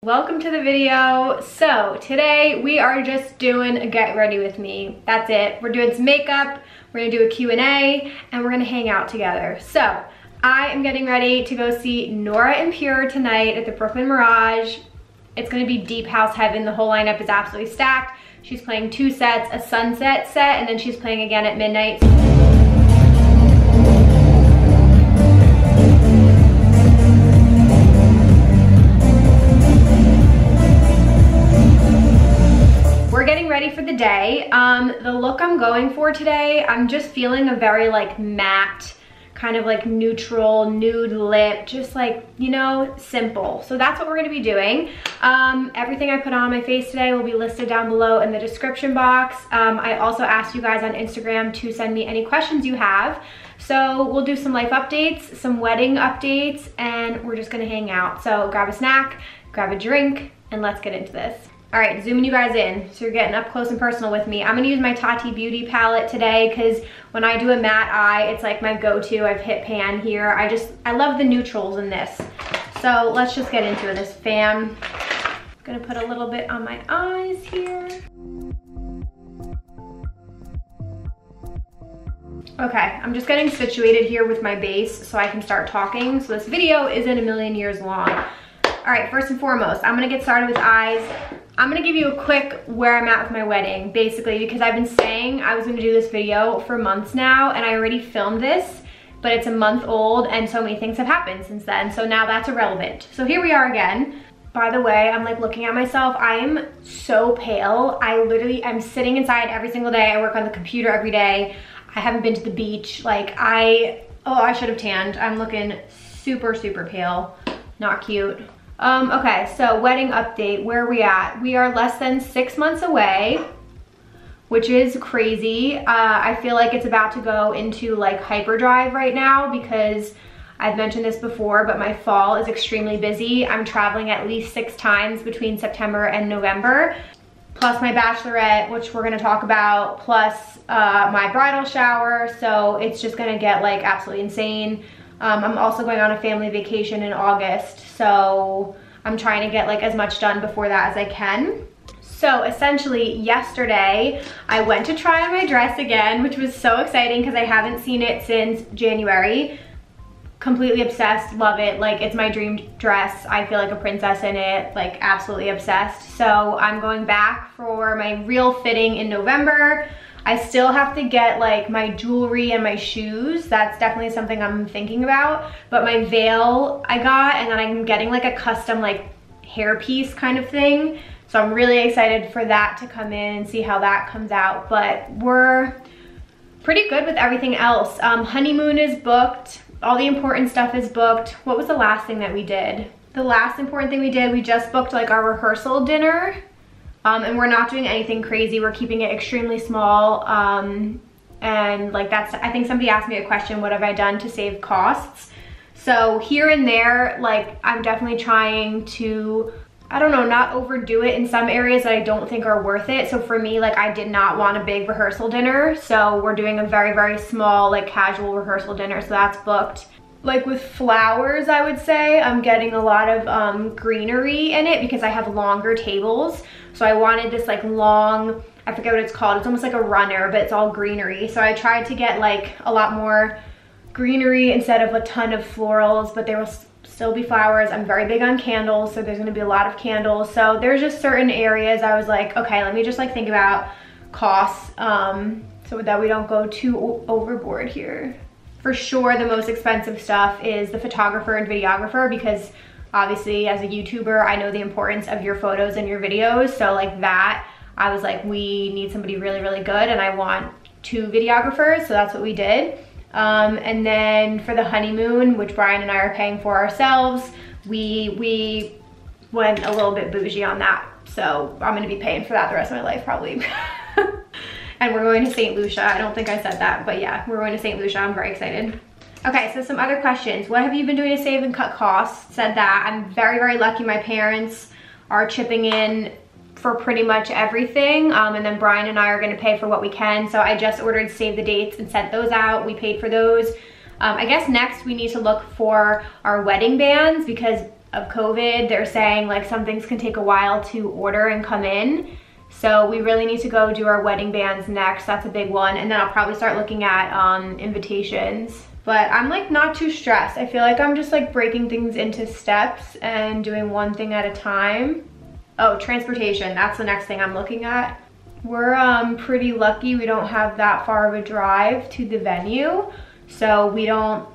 Welcome to the video. So today we are just doing a get ready with me. That's it. We're doing some makeup, we're gonna do a Q&A, and we're gonna hang out together. So I am getting ready to go see Nora En Pure tonight at the Brooklyn Mirage. It's gonna be deep house heaven. The whole lineup is absolutely stacked. She's playing 2 sets, a sunset set, and then she's playing again at midnight. Getting ready for the day. The look I'm going for today, I'm just feeling a very like matte, kind of like neutral nude lip, just like, you know, simple. So that's what we're gonna be doing. Everything I put on my face today will be listed down below in the description box. I also asked you guys on Instagram to send me any questions you have. So we'll do some life updates, some wedding updates, and we're just gonna hang out. So grab a snack, grab a drink, and let's get into this. All right, zooming you guys in, so you're getting up close and personal with me. I'm gonna use my Tati Beauty palette today because when I do a matte eye, it's like my go-to. I've hit pan here. I love the neutrals in this. So let's just get into this, fam. I'm gonna put a little bit on my eyes here. Okay, I'm just getting situated here with my base so I can start talking. So this video isn't a million years long. All right, first and foremost, I'm gonna get started with eyes. I'm gonna give you a quick where I'm at with my wedding, basically, because I've been saying I was gonna do this video for months now, and I already filmed this, but it's a month old, and so many things have happened since then, so now that's irrelevant. So here we are again. By the way, I'm like looking at myself, I am so pale. I'm sitting inside every single day. I work on the computer every day. I haven't been to the beach. Like I should have tanned. I'm looking super, super pale. Not cute. Okay, so wedding update, where are we at? We are less than 6 months away, which is crazy. I feel like it's about to go into like hyperdrive right now because I've mentioned this before, but my fall is extremely busy. I'm traveling at least 6 times between September and November, plus my bachelorette, which we're gonna talk about, plus my bridal shower. So it's just gonna get like absolutely insane. I'm also going on a family vacation in August, so I'm trying to get like as much done before that as I can. So essentially yesterday I went to try on my dress again, which was so exciting because I haven't seen it since January. Completely obsessed, love it. Like it's my dream dress. I feel like a princess in it, like absolutely obsessed. So I'm going back for my real fitting in November. I still have to get like my jewelry and my shoes. That's definitely something I'm thinking about. But my veil I got, and then I'm getting like a custom like hairpiece kind of thing. So I'm really excited for that to come in and see how that comes out. But we're pretty good with everything else. Honeymoon is booked. All the important stuff is booked. What was the last thing that we did? The last important thing we did, we just booked like our rehearsal dinner. And we're not doing anything crazy. We're keeping it extremely small. And like I think somebody asked me a question, what have I done to save costs? So here and there, like I'm definitely trying to, I don't know, not overdo it in some areas that I don't think are worth it. So for me, like I did not want a big rehearsal dinner. So we're doing a very, very small, like casual rehearsal dinner. So that's booked. Like with flowers, I would say I'm getting a lot of greenery in it because I have longer tables. So I wanted this like long, I forget what it's called. It's almost like a runner, but it's all greenery. So I tried to get like a lot more greenery instead of a ton of florals, but there will still be flowers. I'm very big on candles, so there's gonna be a lot of candles. So there's just certain areas I was like, okay, let me just like think about costs so that we don't go too overboard here. For sure, the most expensive stuff is the photographer and videographer because obviously as a YouTuber, I know the importance of your photos and your videos. So like that, I was like, we need somebody really, really good and I want 2 videographers. So that's what we did. And then for the honeymoon, which Brian and I are paying for ourselves, we went a little bit bougie on that. So I'm gonna be paying for that the rest of my life probably. And we're going to St. Lucia. I don't think I said that, but yeah, we're going to St. Lucia. I'm very excited. Okay, so some other questions. What have you been doing to save and cut costs? Said that. I'm very, very lucky my parents are chipping in for pretty much everything. And then Brian and I are gonna pay for what we can. So I just ordered save the dates and sent those out. We paid for those. I guess next we need to look for our wedding bands because of COVID, they're saying like some things can take a while to order and come in. So we really need to go do our wedding bands next. That's a big one. And then I'll probably start looking at invitations. But I'm like not too stressed. I feel like I'm just like breaking things into steps and doing one thing at a time. Oh, transportation, that's the next thing I'm looking at. We're pretty lucky we don't have that far of a drive to the venue. So we don't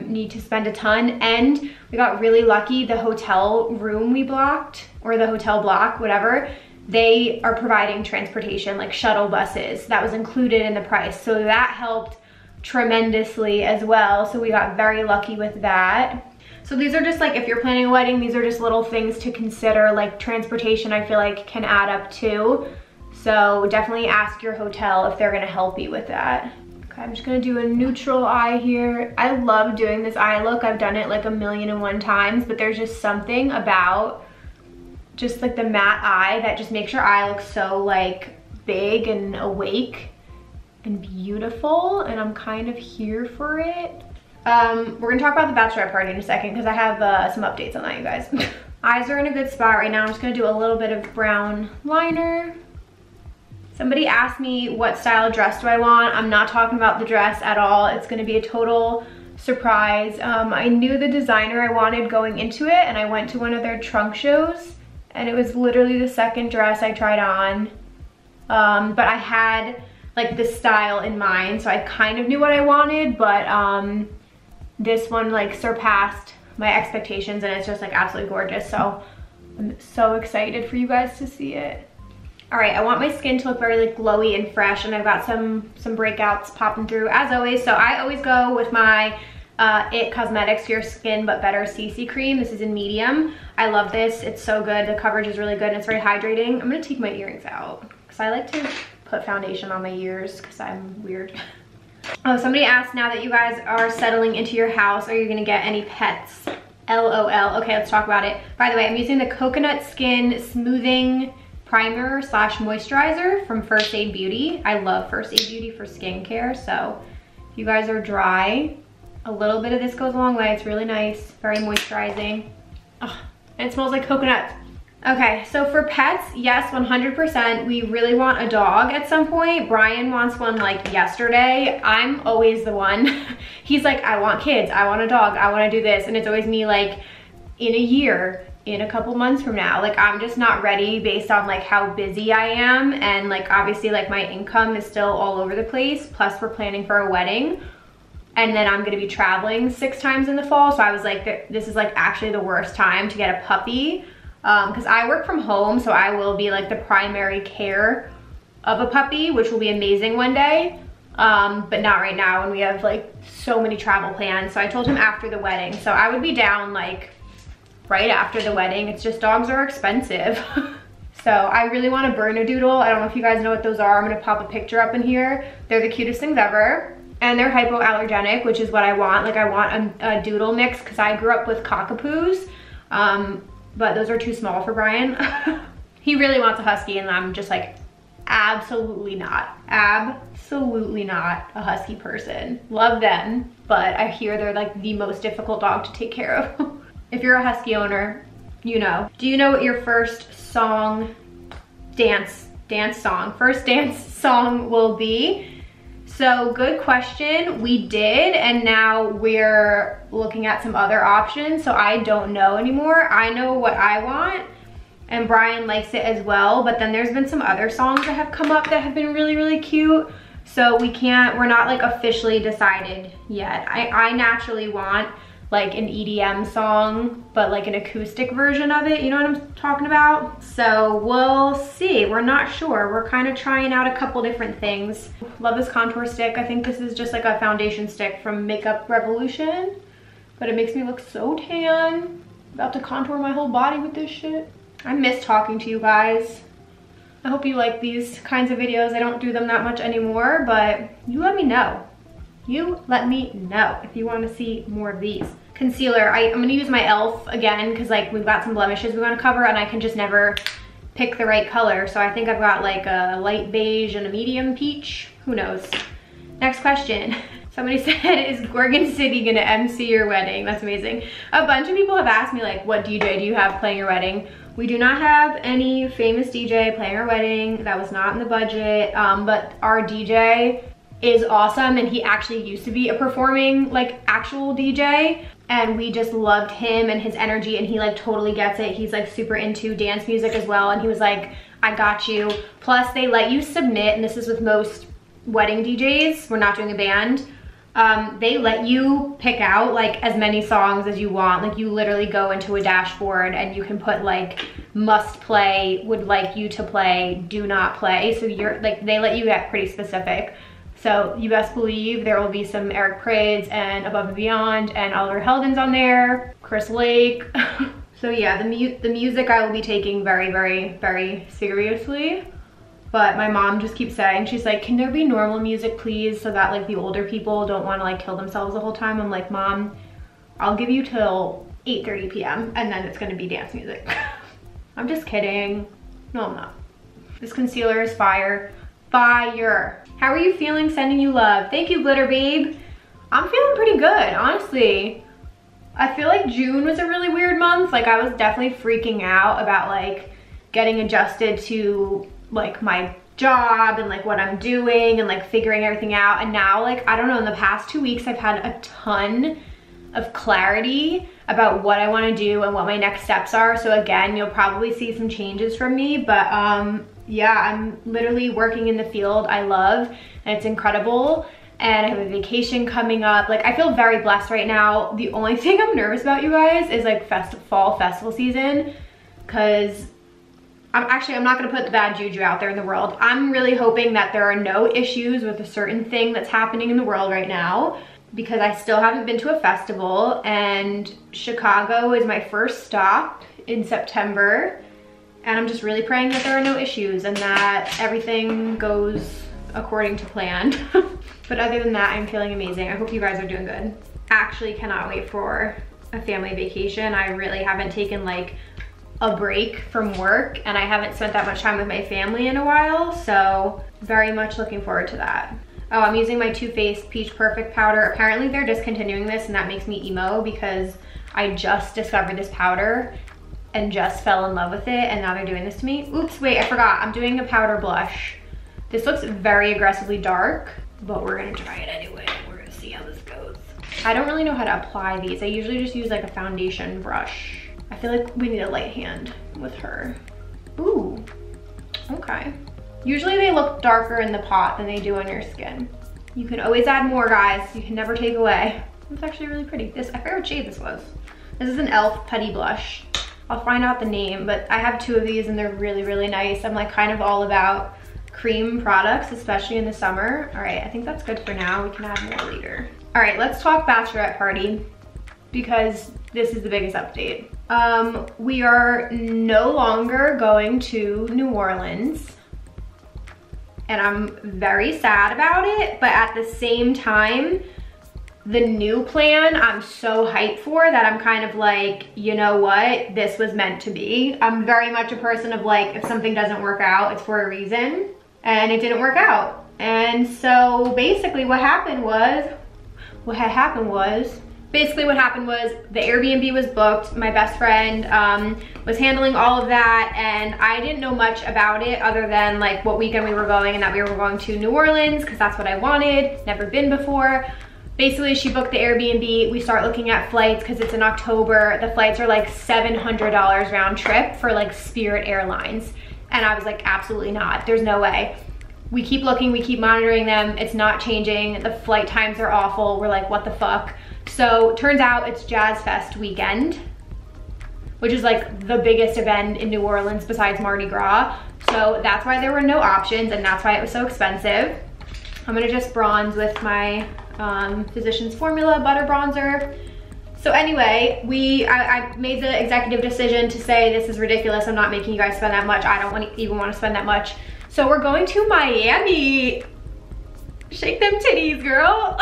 need to spend a ton, and we got really lucky. The hotel room we blocked, or the hotel block, whatever, they are providing transportation, like shuttle buses. That was included in the price, so that helped tremendously as well. So we got very lucky with that. So these are just like, if you're planning a wedding, these are just little things to consider. Like transportation, I feel like can add up too. So definitely ask your hotel if they're gonna help you with that. Okay, I'm just gonna do a neutral eye here. I love doing this eye look. I've done it like 1,000,001 times, but there's just something about just like the matte eye that just makes your eye look so like big and awake and beautiful, and I'm kind of here for it. We're gonna talk about the bachelorette party in a second because I have some updates on that, you guys. Eyes are in a good spot right now. I'm just gonna do a little bit of brown liner. Somebody asked me what style of dress do I want. I'm not talking about the dress at all. It's gonna be a total surprise. I knew the designer I wanted going into it, and I went to one of their trunk shows, and it was literally the second dress I tried on. But I had like this style in mind, so I kind of knew what I wanted, but this one like surpassed my expectations, and it's just like absolutely gorgeous. So I'm so excited for you guys to see it. All right, I want my skin to look very like glowy and fresh, and I've got some breakouts popping through as always. So I always go with my It Cosmetics Your Skin But Better CC cream. This is in medium. I love this. It's so good. The coverage is really good, and it's very hydrating. I'm gonna take my earrings out because I like to put foundation on my ears because I'm weird. Oh, somebody asked, now that you guys are settling into your house, are you gonna get any pets? LOL. Okay, let's talk about it. By the way, I'm using the Coconut Skin Smoothing Primer / Moisturizer from First Aid Beauty. I love First Aid Beauty for skincare, so if you guys are dry, a little bit of this goes a long way. It's really nice, very moisturizing. Oh, and it smells like coconut. Okay, so for pets, yes, 100%. We really want a dog at some point. Brian wants one like yesterday. I'm always the one. He's like, I want kids, I want a dog, I want to do this. And it's always me like, in a year, in a couple months from now. Like, I'm just not ready based on like how busy I am. And like, obviously like my income is still all over the place. Plus we're planning for a wedding. And then I'm gonna be traveling 6 times in the fall. So I was like, this is like actually the worst time to get a puppy. Because I work from home, so I will be like the primary care of a puppy, which will be amazing one day, but not right now when we have like so many travel plans. So I told him after the wedding, so I would be down like right after the wedding. It's just dogs are expensive. So I really want a Bernedoodle. I don't know if you guys know what those are. I'm gonna pop a picture up in here. They're the cutest things ever. And they're hypoallergenic, which is what I want. Like, I want a doodle mix because I grew up with cockapoos. But those are too small for Brian. He really wants a husky, and I'm just like, absolutely not. Absolutely not a husky person. Love them, but I hear they're like the most difficult dog to take care of. If you're a husky owner, you know. Do you know what your first song, first dance song will be? So good question. We did, and now we're looking at some other options. So I don't know anymore. I know what I want, and Brian likes it as well. But then there's been some other songs that have come up that have been really, really cute. So we're not like officially decided yet. I naturally want like an EDM song, but like an acoustic version of it. You know what I'm talking about? So we'll see. We're not sure. We're kind of trying out a couple different things. Love this contour stick. I think this is just like a foundation stick from Makeup Revolution, but it makes me look so tan. About to contour my whole body with this shit. I miss talking to you guys. I hope you like these kinds of videos. I don't do them that much anymore, but you let me know. You let me know if you want to see more of these. Concealer, I'm gonna use my e.l.f. again because like we've got some blemishes we want to cover, and I can just never pick the right color. So I think I've got like a light beige and a medium peach. Who knows? Next question. Somebody said, is Gorgon City gonna MC your wedding? That's amazing. A bunch of people have asked me like, what DJ do you have playing your wedding? We do not have any famous DJ playing our wedding. That was not in the budget, but our DJ is awesome, and he actually used to be a performing like actual DJ, and we just loved him and his energy, and he like totally gets it. He's like super into dance music as well, and he was like, I got you. Plus they let you submit, and this is with most wedding DJs, we're not doing a band, they let you pick out like as many songs as you want. Like you literally go into a dashboard and you can put like must play, would like you to play, do not play. So you're like, they let you get pretty specific. So you best believe there will be some Eric Prades and Above and Beyond and Oliver Heldens on there, Chris Lake. So yeah, the music I will be taking very, very, very seriously. But my mom just keeps saying, she's like, can there be normal music please, so that like the older people don't want to like kill themselves the whole time. I'm like, Mom, I'll give you till 8:30 p.m. and then it's gonna be dance music. I'm just kidding. No, I'm not. This concealer is fire. Fire. How are you feeling? Sending you love. Thank you, Glitter Babe. I'm feeling pretty good, honestly. I feel like June was a really weird month. Like I was definitely freaking out about like getting adjusted to like my job and like what I'm doing and like figuring everything out. And now like, I don't know, in the past 2 weeks, I've had a ton of clarity about what I want to do and what my next steps are. So again, you'll probably see some changes from me, but yeah, I'm literally working in the field I love, and it's incredible. And I have a vacation coming up. Like I feel very blessed right now. The only thing I'm nervous about, you guys, is like fall festival season, because I'm not gonna put the bad juju out there in the world. I'm really hoping that there are no issues with a certain thing that's happening in the world right now, because I still haven't been to a festival, and Chicago is my first stop in September. And I'm just really praying that there are no issues and that everything goes according to plan. But other than that, I'm feeling amazing. I hope you guys are doing good. Actually cannot wait for a family vacation. I really haven't taken like a break from work, and I haven't spent that much time with my family in a while, so very much looking forward to that. Oh, I'm using my Too Faced Peach Perfect powder. Apparently they're discontinuing this, and that makes me emo because I just discovered this powder and just fell in love with it, and now they're doing this to me. Oops, wait, I forgot. I'm doing a powder blush. This looks very aggressively dark, but we're gonna try it anyway. We're gonna see how this goes. I don't really know how to apply these. I usually just use like a foundation brush. I feel like we need a light hand with her. Ooh, okay. Usually they look darker in the pot than they do on your skin. You can always add more, guys. You can never take away. It's actually really pretty. I forgot what shade this was. This is an e.l.f. Putty Blush. I'll find out the name, but I have 2 of these and they're really, really nice. I'm like kind of all about cream products, especially in the summer. All right, I think that's good for now. We can add more later. All right, let's talk bachelorette party, because this is the biggest update. We are no longer going to New Orleans, and I'm very sad about it, but at the same time, the new plan I'm so hyped for that I'm kind of like, you know what, this was meant to be. I'm very much a person of like, if something doesn't work out, it's for a reason, and it didn't work out. And so basically what happened was the Airbnb was booked. My best friend was handling all of that, and I didn't know much about it other than like what weekend we were going, and that we were going to New Orleans because that's what I wanted, never been before. Basically, she booked the Airbnb. We start looking at flights because it's in October. The flights are like $700 round trip for like Spirit Airlines. And I was like, absolutely not. There's no way. We keep looking, we keep monitoring them. It's not changing. The flight times are awful. We're like, what the fuck? So turns out it's Jazz Fest weekend, which is like the biggest event in New Orleans besides Mardi Gras. So that's why there were no options, and that's why it was so expensive. I'm gonna just bronze with my Physicians Formula butter bronzer. So anyway, I made the executive decision to say, this is ridiculous. I'm not making you guys spend that much. I don't even want to spend that much. So we're going to Miami. Shake them titties, girl.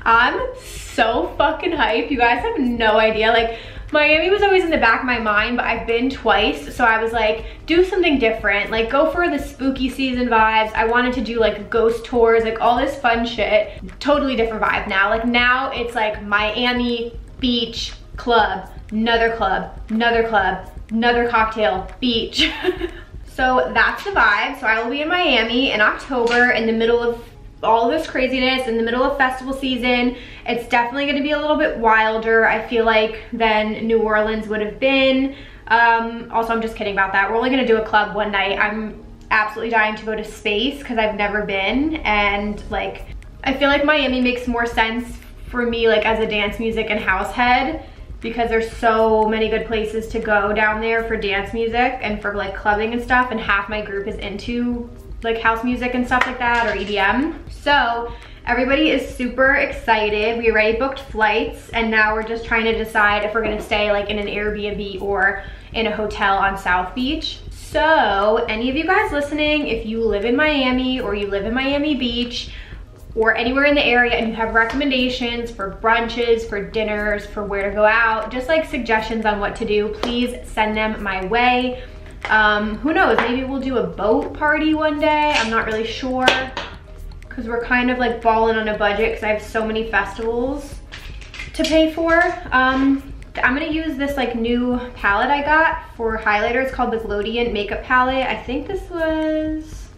I'm so fucking hyped. You guys have no idea. Like, Miami was always in the back of my mind, but I've been twice, so I was like, do something different. Like, go for the spooky season vibes. I wanted to do like ghost tours, like all this fun shit. Totally different vibe now. Like now it's like Miami beach club, another club, another club, another cocktail, beach. So that's the vibe. So I will be in Miami in October in the middle of all of this craziness, in the middle of festival season. It's definitely gonna be a little bit wilder, I feel like, than New Orleans would have been. Also, I'm just kidding about that. We're only gonna do a club one night. I'm absolutely dying to go to Space because I've never been, and like, I feel like Miami makes more sense for me like as a dance music and house head, because there's so many good places to go down there for dance music and for like clubbing and stuff, and half my group is into like house music and stuff like that, or EDM. So everybody is super excited. We already booked flights, and now we're just trying to decide if we're gonna stay like in an Airbnb or in a hotel on South Beach. So any of you guys listening, if you live in Miami or you live in Miami Beach or anywhere in the area and you have recommendations for brunches, for dinners, for where to go out, just like suggestions on what to do, please send them my way. Who knows, maybe we'll do a boat party one day. I'm not really sure, because we're kind of like balling on a budget because I have so many festivals to pay for. I'm gonna use this like new palette I got for highlighter. It's called the Glowdient makeup palette. I think this was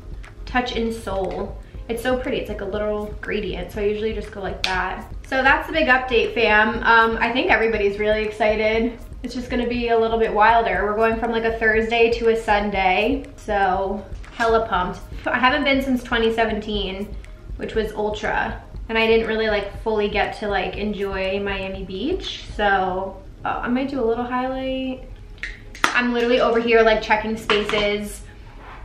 Touch in Soul. It's so pretty. It's like a little gradient, so I usually just go like that. So that's the big update, fam. I think everybody's really excited. It's just gonna be a little bit wilder. We're going from like a Thursday to a Sunday, so hella pumped. I haven't been since 2017, which was Ultra, and I didn't really like fully get to like enjoy Miami Beach, so I might do a little highlight. I'm literally over here like checking Spaces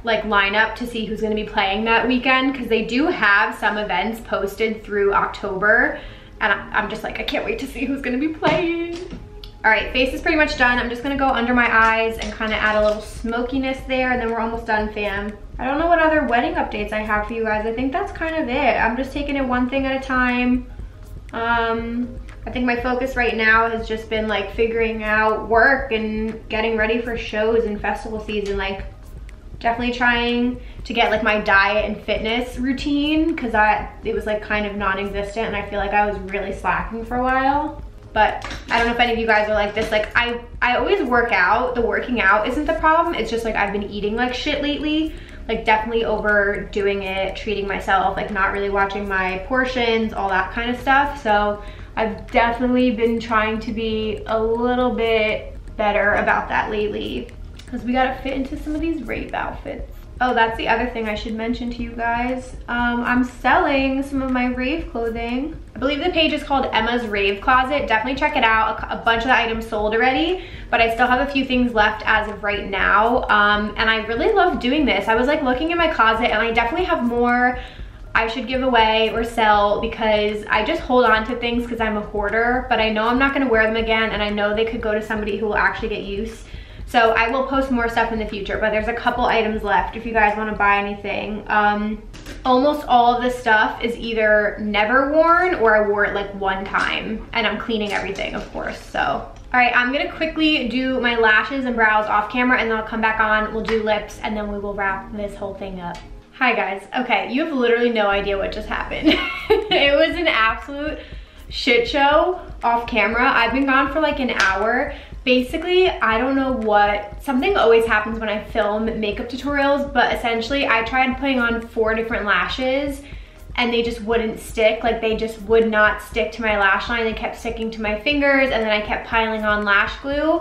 like lineup to see who's gonna be playing that weekend, because they do have some events posted through October, and I'm just like, I can't wait to see who's gonna be playing. All right, face is pretty much done. I'm just gonna go under my eyes and kind of add a little smokiness there, and then we're almost done, fam. I don't know what other wedding updates I have for you guys. I think that's kind of it. I'm just taking it one thing at a time. I think my focus right now has just been like figuring out work and getting ready for shows and festival season. Like definitely trying to get like my diet and fitness routine, because it was like kind of non-existent, and I feel like I was really slacking for a while. But I don't know if any of you guys are like this. Like I always work out. The working out isn't the problem. It's just like I've been eating like shit lately. Like definitely overdoing it, treating myself, like not really watching my portions, all that kind of stuff. So I've definitely been trying to be a little bit better about that lately, because we gotta fit into some of these rave outfits. Oh, that's the other thing I should mention to you guys. I'm selling some of my rave clothing. I believe the page is called Emma's Rave Closet. Definitely check it out. A bunch of the items sold already, but I still have a few things left as of right now. And I really love doing this. I was like looking in my closet, and I definitely have more I should give away or sell, because I just hold on to things because I'm a hoarder, but I know I'm not gonna wear them again, and I know they could go to somebody who will actually get use. So I will post more stuff in the future, but there's a couple items left if you guys want to buy anything. Almost all of this stuff is either never worn or I wore it like one time, and I'm cleaning everything, of course. So, all right, I'm gonna quickly do my lashes and brows off camera, and then I'll come back on, we'll do lips, and then we will wrap this whole thing up. Hi guys. Okay, you have literally no idea what just happened. It was an absolute shit show off camera. I've been gone for like an hour. Basically, I don't know what, something always happens when I film makeup tutorials, but essentially I tried putting on 4 different lashes and they just wouldn't stick. Like they just would not stick to my lash line. They kept sticking to my fingers, and then I kept piling on lash glue,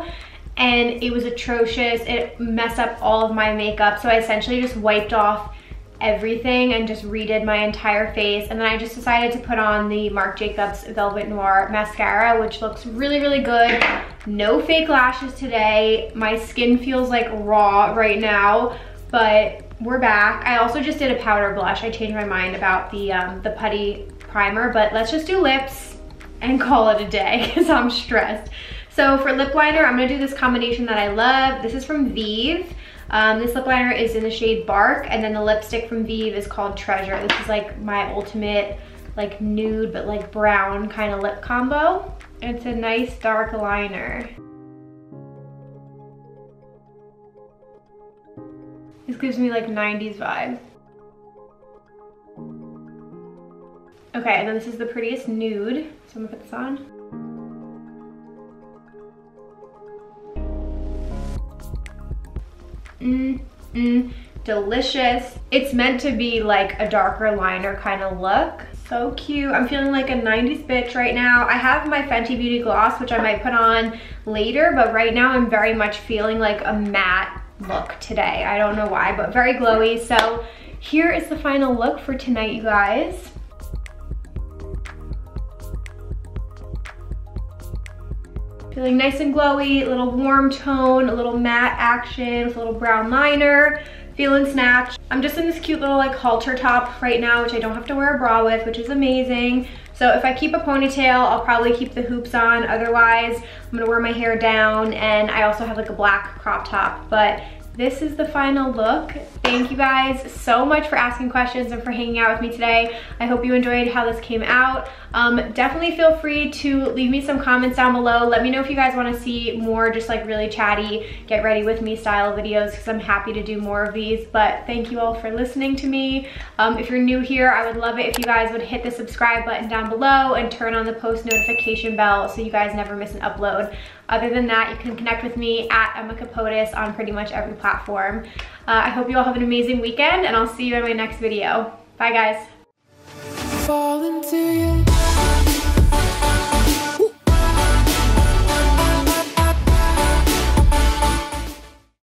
and it was atrocious. It messed up all of my makeup. So I essentially just wiped off everything and just redid my entire face, and then I just decided to put on the Marc Jacobs Velvet Noir mascara, which looks really, really good. No fake lashes today. My skin feels like raw right now, but we're back. I also just did a powder blush. I changed my mind about the Putty primer, but let's just do lips and call it a day because I'm stressed. So for lip liner, I'm gonna do this combination that I love. This is from Vieve. This lip liner is in the shade Bark, and then the lipstick from Vieve is called Treasure. This is like my ultimate like nude but like brown kind of lip combo. It's a nice dark liner. This gives me like 90s vibe. Okay, and then this is the prettiest nude. So I'm gonna put this on. Delicious. It's meant to be like a darker liner kind of look. So cute. I'm feeling like a 90s bitch right now. I have my Fenty Beauty gloss, which I might put on later, but right now I'm very much feeling like a matte look today. I don't know why, but very glowy. So here is the final look for tonight, you guys. Feeling nice and glowy, a little warm tone, a little matte action with a little brown liner. Feeling snatched. I'm just in this cute little like halter top right now, which I don't have to wear a bra with, which is amazing. So if I keep a ponytail, I'll probably keep the hoops on. Otherwise, I'm gonna wear my hair down, and I also have like a black crop top. But this is the final look. Thank you guys so much for asking questions and for hanging out with me today. I hope you enjoyed how this came out. Definitely feel free to leave me some comments down below. Let me know if you guys want to see more just like really chatty, get ready with me style videos, because I'm happy to do more of these. But thank you all for listening to me. If you're new here, I would love it if you guys would hit the subscribe button down below and turn on the post notification bell so you guys never miss an upload. Other than that, you can connect with me at Kapotes on pretty much every platform. I hope you all have an amazing weekend, and I'll see you in my next video. Bye guys.